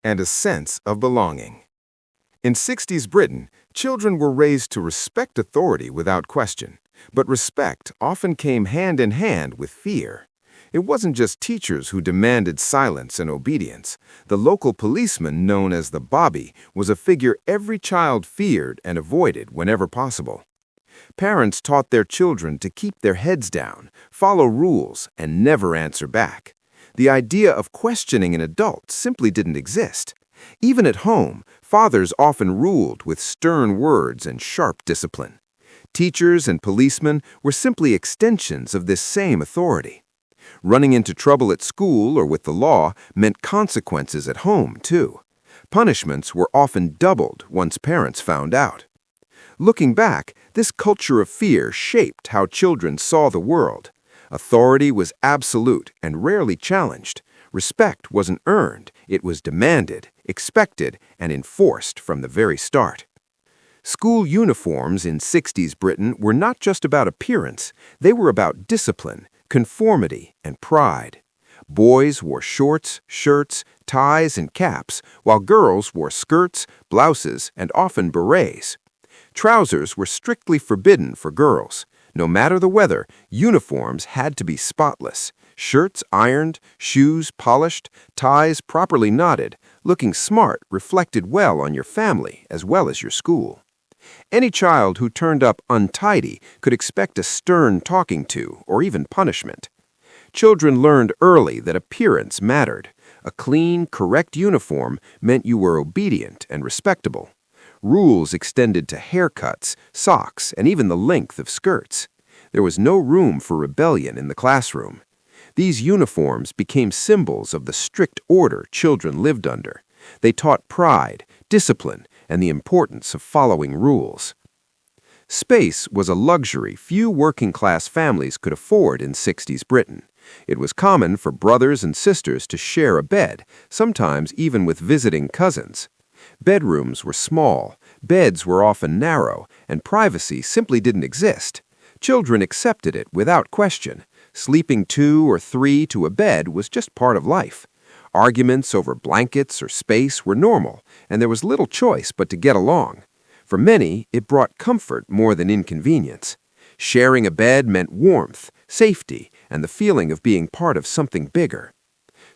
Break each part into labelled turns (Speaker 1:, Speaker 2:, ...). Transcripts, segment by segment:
Speaker 1: and a sense of belonging. In 60s Britain, children were raised to respect authority without question, but respect often came hand in hand with fear. It wasn't just teachers who demanded silence and obedience. The local policeman, known as the Bobby, was a figure every child feared and avoided whenever possible. Parents taught their children to keep their heads down, follow rules, and never answer back. The idea of questioning an adult simply didn't exist. Even at home, fathers often ruled with stern words and sharp discipline. Teachers and policemen were simply extensions of this same authority. Running into trouble at school or with the law meant consequences at home, too. Punishments were often doubled once parents found out. Looking back, this culture of fear shaped how children saw the world. Authority was absolute and rarely challenged. Respect wasn't earned, it was demanded, expected, and enforced from the very start. School uniforms in 60s Britain were not just about appearance, they were about discipline, conformity, and pride. Boys wore shorts, shirts, ties, and caps, while girls wore skirts, blouses, and often berets. Trousers were strictly forbidden for girls. No matter the weather, uniforms had to be spotless. Shirts ironed, shoes polished, ties properly knotted. Looking smart reflected well on your family as well as your school. Any child who turned up untidy could expect a stern talking to or even punishment. Children learned early that appearance mattered. A clean, correct uniform meant you were obedient and respectable. Rules extended to haircuts, socks, and even the length of skirts. There was no room for rebellion in the classroom. These uniforms became symbols of the strict order children lived under. They taught pride, discipline, and the importance of following rules. Space was a luxury few working-class families could afford in 60s Britain. It was common for brothers and sisters to share a bed, sometimes even with visiting cousins. Bedrooms were small, beds were often narrow, and privacy simply didn't exist. Children accepted it without question. Sleeping 2 or 3 to a bed was just part of life. Arguments over blankets or space were normal, and there was little choice but to get along. For many, it brought comfort more than inconvenience. Sharing a bed meant warmth, safety, and the feeling of being part of something bigger.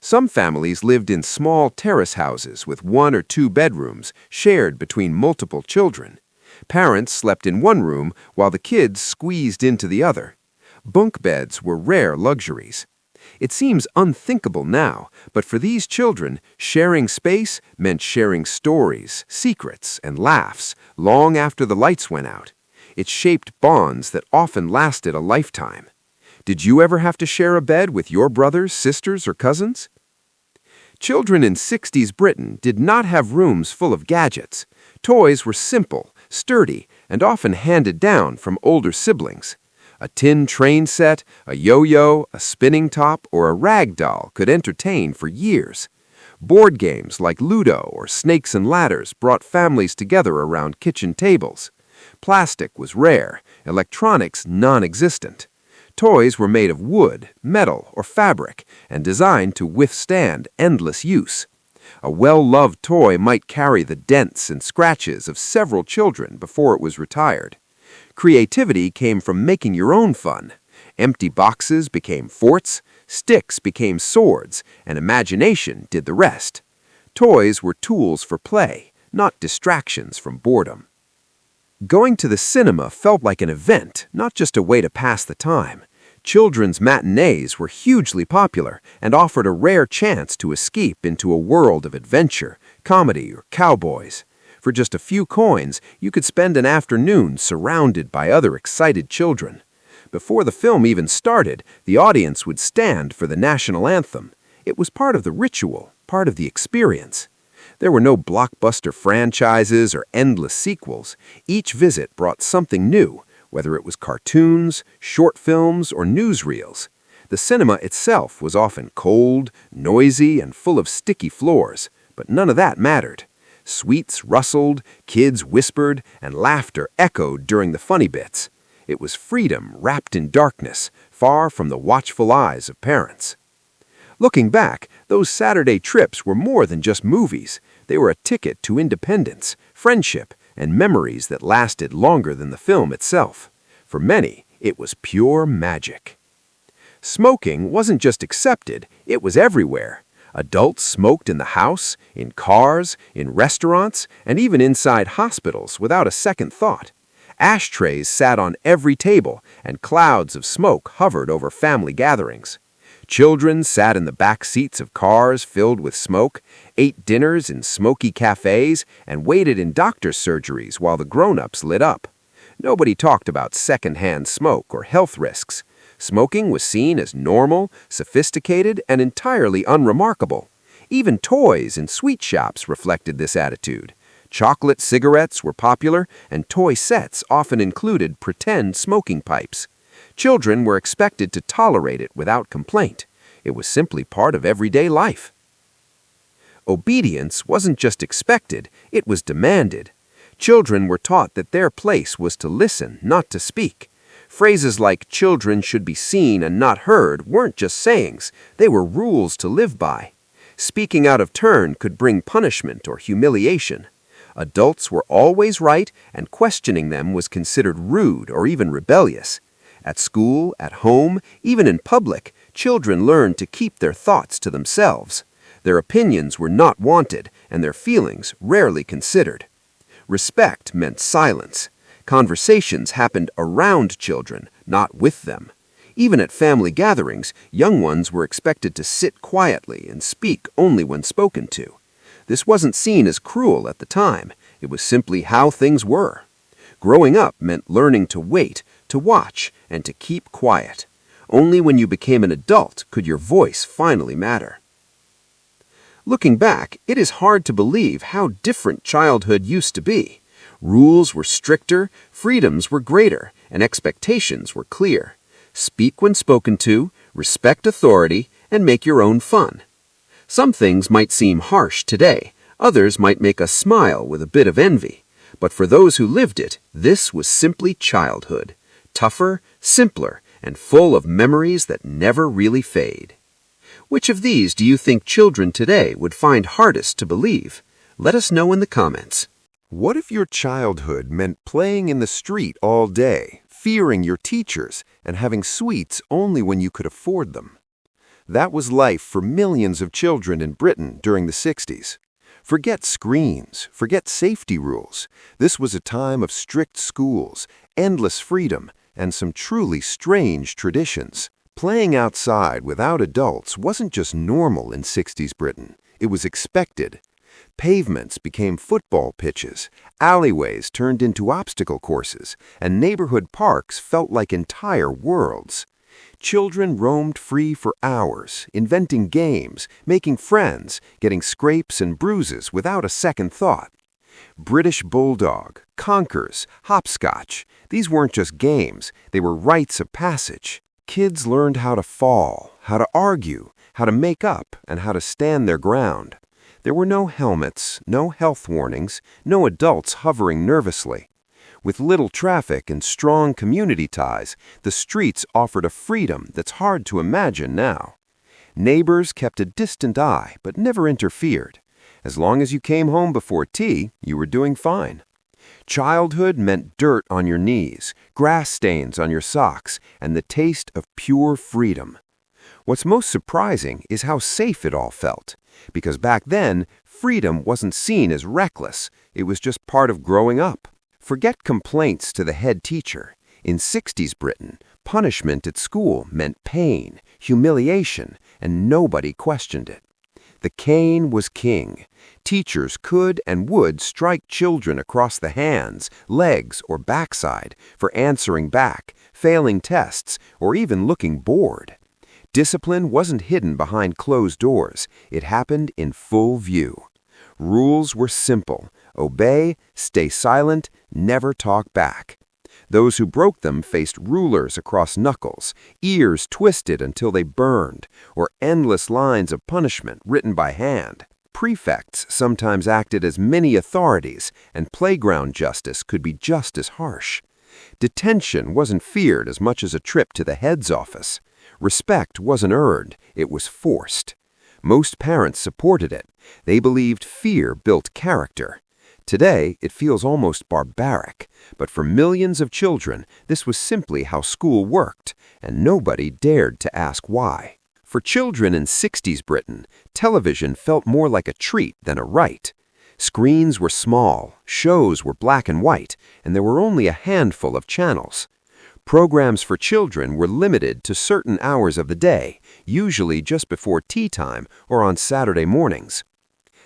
Speaker 1: Some families lived in small terrace houses with 1 or 2 bedrooms shared between multiple children. Parents slept in one room while the kids squeezed into the other. Bunk beds were rare luxuries. It seems unthinkable now, but for these children, sharing space meant sharing stories, secrets, and laughs long after the lights went out. It shaped bonds that often lasted a lifetime. Did you ever have to share a bed with your brothers, sisters, or cousins? Children in 60s Britain did not have rooms full of gadgets. Toys were simple, sturdy, and often handed down from older siblings. A tin train set, a yo-yo, a spinning top, or a rag doll could entertain for years. Board games like Ludo or Snakes and Ladders brought families together around kitchen tables. Plastic was rare, electronics non-existent. Toys were made of wood, metal, or fabric, and designed to withstand endless use. A well-loved toy might carry the dents and scratches of several children before it was retired. Creativity came from making your own fun. Empty boxes became forts, sticks became swords, and imagination did the rest. Toys were tools for play, not distractions from boredom. Going to the cinema felt like an event, not just a way to pass the time. Children's matinees were hugely popular and offered a rare chance to escape into a world of adventure, comedy, or cowboys. For just a few coins, you could spend an afternoon surrounded by other excited children. Before the film even started, the audience would stand for the national anthem. It was part of the ritual, part of the experience. There were no blockbuster franchises or endless sequels. Each visit brought something new, whether it was cartoons, short films, or newsreels. The cinema itself was often cold, noisy, and full of sticky floors, but none of that mattered. Sweets rustled, kids whispered, and laughter echoed during the funny bits. It was freedom wrapped in darkness, far from the watchful eyes of parents.
Speaker 2: Looking back, those Saturday trips were more than just movies. They were a ticket to independence, friendship, and memories that lasted longer than the film itself. For many, it was pure magic. Smoking wasn't just accepted, it was everywhere. Adults smoked in the house, in cars, in restaurants, and even inside hospitals without a second thought. Ashtrays sat on every table, and clouds of smoke hovered over family gatherings. Children sat in the back seats of cars filled with smoke, ate dinners in smoky cafes, and waited in doctor's surgeries while the grown-ups lit up. Nobody talked about second-hand smoke or health risks. Smoking was seen as normal, sophisticated, and entirely unremarkable. Even toys in sweet shops reflected this attitude. Chocolate cigarettes were popular, and toy sets often included pretend smoking pipes. Children were expected to tolerate it without complaint. It was simply part of everyday life. Obedience wasn't just expected, it was demanded. Children were taught that their place was to listen, not to speak. Phrases like "children should be seen and not heard" weren't just sayings, they were rules to live by. Speaking out of turn could bring punishment or humiliation. Adults were always right, and questioning them was considered rude or even rebellious. At school, at home, even in public, children learned to keep their thoughts to themselves. Their opinions were not wanted, and their feelings rarely considered. Respect meant silence. Conversations happened around children, not with them. Even at family gatherings, young ones were expected to sit quietly and speak only when spoken to. This wasn't seen as cruel at the time. It was simply how things were. Growing up meant learning to wait, to watch, and to keep quiet. Only when you became an adult could your voice finally matter. Looking back, it is hard to believe how different childhood used to be. Rules were stricter, freedoms were greater, and expectations were clear. Speak when spoken to, respect authority, and make your own fun. Some things might seem harsh today, others might make us smile with a bit of envy. But for those who lived it, this was simply childhood. Tougher, simpler, and full of memories that never really fade. Which of these do you think children today would find hardest to believe? Let us know in the comments.
Speaker 1: What if your childhood meant playing in the street all day, fearing your teachers, and having sweets only when you could afford them? That was life for millions of children in Britain during the 60s. Forget screens, forget safety rules. This was a time of strict schools, endless freedom, and some truly strange traditions. Playing outside without adults wasn't just normal in 60s Britain. It was expected. Pavements became football pitches, alleyways turned into obstacle courses, and neighborhood parks felt like entire worlds. Children roamed free for hours, inventing games, making friends, getting scrapes and bruises without a second thought. British Bulldog, conkers, hopscotch, these weren't just games, they were rites of passage. Kids learned how to fall, how to argue, how to make up, and how to stand their ground. There were no helmets, no health warnings, no adults hovering nervously. With little traffic and strong community ties, the streets offered a freedom that's hard to imagine now. Neighbors kept a distant eye but never interfered. As long as you came home before tea, you were doing fine. Childhood meant dirt on your knees, grass stains on your socks, and the taste of pure freedom. What's most surprising is how safe it all felt. Because back then, freedom wasn't seen as reckless. It was just part of growing up. Forget complaints to the head teacher. In 60s Britain, punishment at school meant pain, humiliation, and nobody questioned it. The cane was king. Teachers could and would strike children across the hands, legs, or backside for answering back, failing tests, or even looking bored. Discipline wasn't hidden behind closed doors. It happened in full view. Rules were simple. Obey, stay silent, never talk back. Those who broke them faced rulers across knuckles, ears twisted until they burned, or endless lines of punishment written by hand. Prefects sometimes acted as mini authorities, and playground justice could be just as harsh. Detention wasn't feared as much as a trip to the head's office. Respect wasn't earned, it was forced.
Speaker 2: Most parents supported it. They believed fear built character. Today, it feels almost barbaric, but for millions of children, this was simply how school worked, and nobody dared to ask why. For children in 60s Britain, television felt more like a treat than a right. Screens were small, shows were black and white, and there were only a handful of channels. Programs for children were limited to certain hours of the day, usually just before tea time or on Saturday mornings.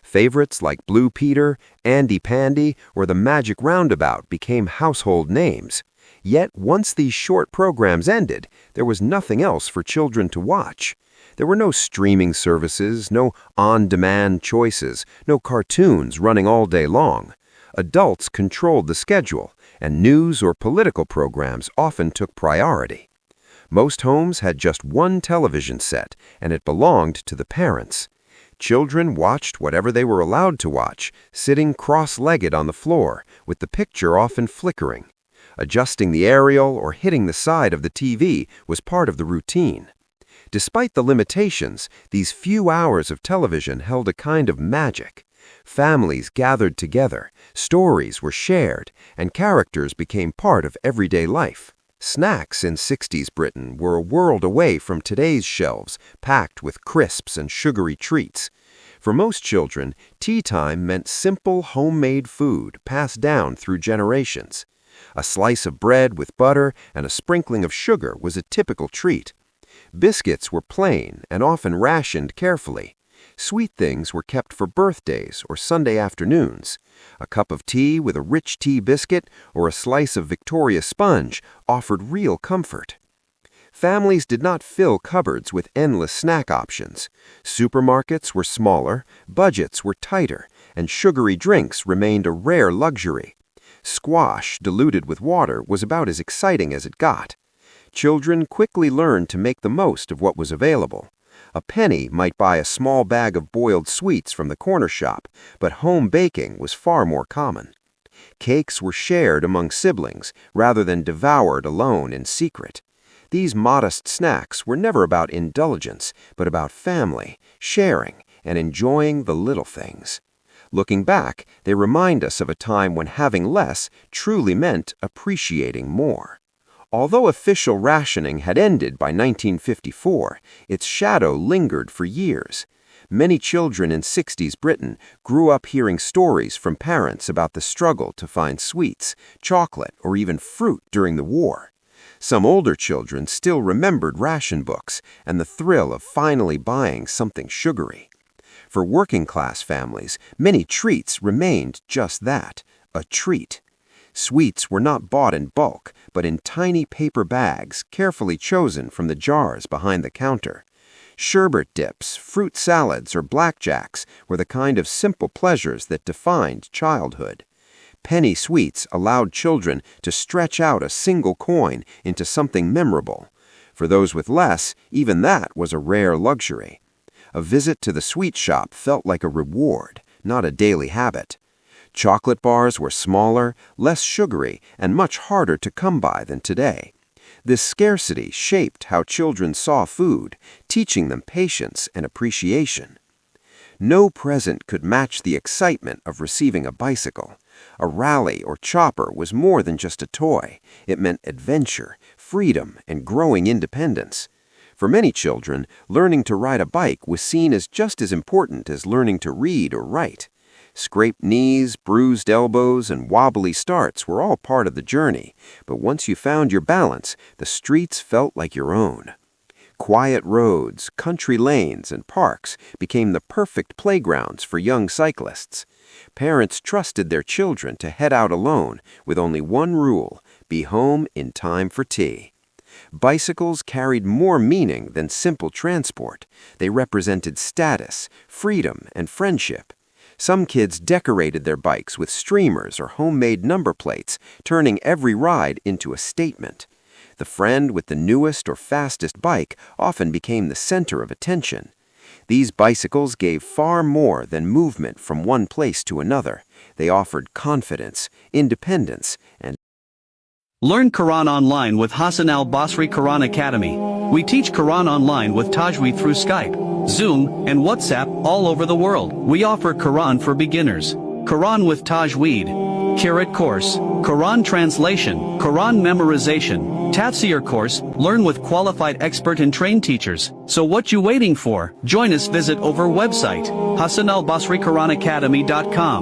Speaker 2: Favorites like Blue Peter, Andy Pandy, or The Magic Roundabout became household names. Yet once these short programs ended, there was nothing else for children to watch. There were no streaming services, no on-demand choices, no cartoons running all day long. Adults controlled the schedule, and news or political programs often took priority. Most homes had just one television set, and it belonged to the parents. Children watched whatever they were allowed to watch, sitting cross-legged on the floor, with the picture often flickering. Adjusting the aerial or hitting the side of the TV was part of the routine. Despite the limitations, these few hours of television held a kind of magic. Families gathered together, stories were shared, and characters became part of everyday life. Snacks in 60s Britain were a world away from today's shelves, packed with crisps and sugary treats. For most children, tea time meant simple homemade food passed down through generations. A slice of bread with butter and a sprinkling of sugar was a typical treat. Biscuits were plain and often rationed carefully. Sweet things were kept for birthdays or Sunday afternoons. A cup of tea with a rich tea biscuit or a slice of Victoria sponge offered real comfort. Families did not fill cupboards with endless snack options. Supermarkets were smaller, budgets were tighter, and sugary drinks remained a rare luxury. Squash diluted with water was about as exciting as it got. Children quickly learned to make the most of what was available. A penny might buy a small bag of boiled sweets from the corner shop, but home baking was far more common. Cakes were shared among siblings rather than devoured alone in secret. These modest snacks were never about indulgence, but about family, sharing, and enjoying the little things. Looking back, they remind us of a time when having less truly meant appreciating more. Although official rationing had ended by 1954, its shadow lingered for years. Many children in 60s Britain grew up hearing stories from parents about the struggle to find sweets, chocolate, or even fruit during the war. Some older children still remembered ration books and the thrill of finally buying something sugary. For working-class families, many treats remained just that, a treat. Sweets were not bought in bulk, but in tiny paper bags carefully chosen from the jars behind the counter. Sherbet dips, fruit salads, or blackjacks were the kind of simple pleasures that defined childhood. Penny sweets allowed children to stretch out a single coin into something memorable. For those with less, even that was a rare luxury. A visit to the sweet shop felt like a reward, not a daily habit. Chocolate bars were smaller, less sugary, and much harder to come by than today. This scarcity shaped how children saw food, teaching them patience and appreciation. No present could match the excitement of receiving a bicycle. A rally or chopper was more than just a toy. It meant adventure, freedom, and growing independence. For many children, learning to ride a bike was seen as just as important as learning to read or write. Scraped knees, bruised elbows, and wobbly starts were all part of the journey, but once you found your balance, the streets felt like your own. Quiet roads, country lanes, and parks became the perfect playgrounds for young cyclists. Parents trusted their children to head out alone with only one rule: be home in time for tea. Bicycles carried more meaning than simple transport. They represented status, freedom, and friendship. Some kids decorated their bikes with streamers or homemade number plates, turning every ride into a statement. The friend with the newest or fastest bike often became the center of attention. These bicycles gave far more than movement from one place to another. They offered confidence, independence, and
Speaker 3: Learn Quran online with Hassan al-Basri Quran Academy. We teach Quran online with Tajweed through Skype, Zoom, and WhatsApp all over the world. We offer Quran for beginners, Quran with Tajweed, Qiraat course, Quran translation, Quran memorization, Tafsir course, learn with qualified expert and trained teachers. So what you waiting for? Join us, visit over website, HasanAlBasriQuranAcademy.com.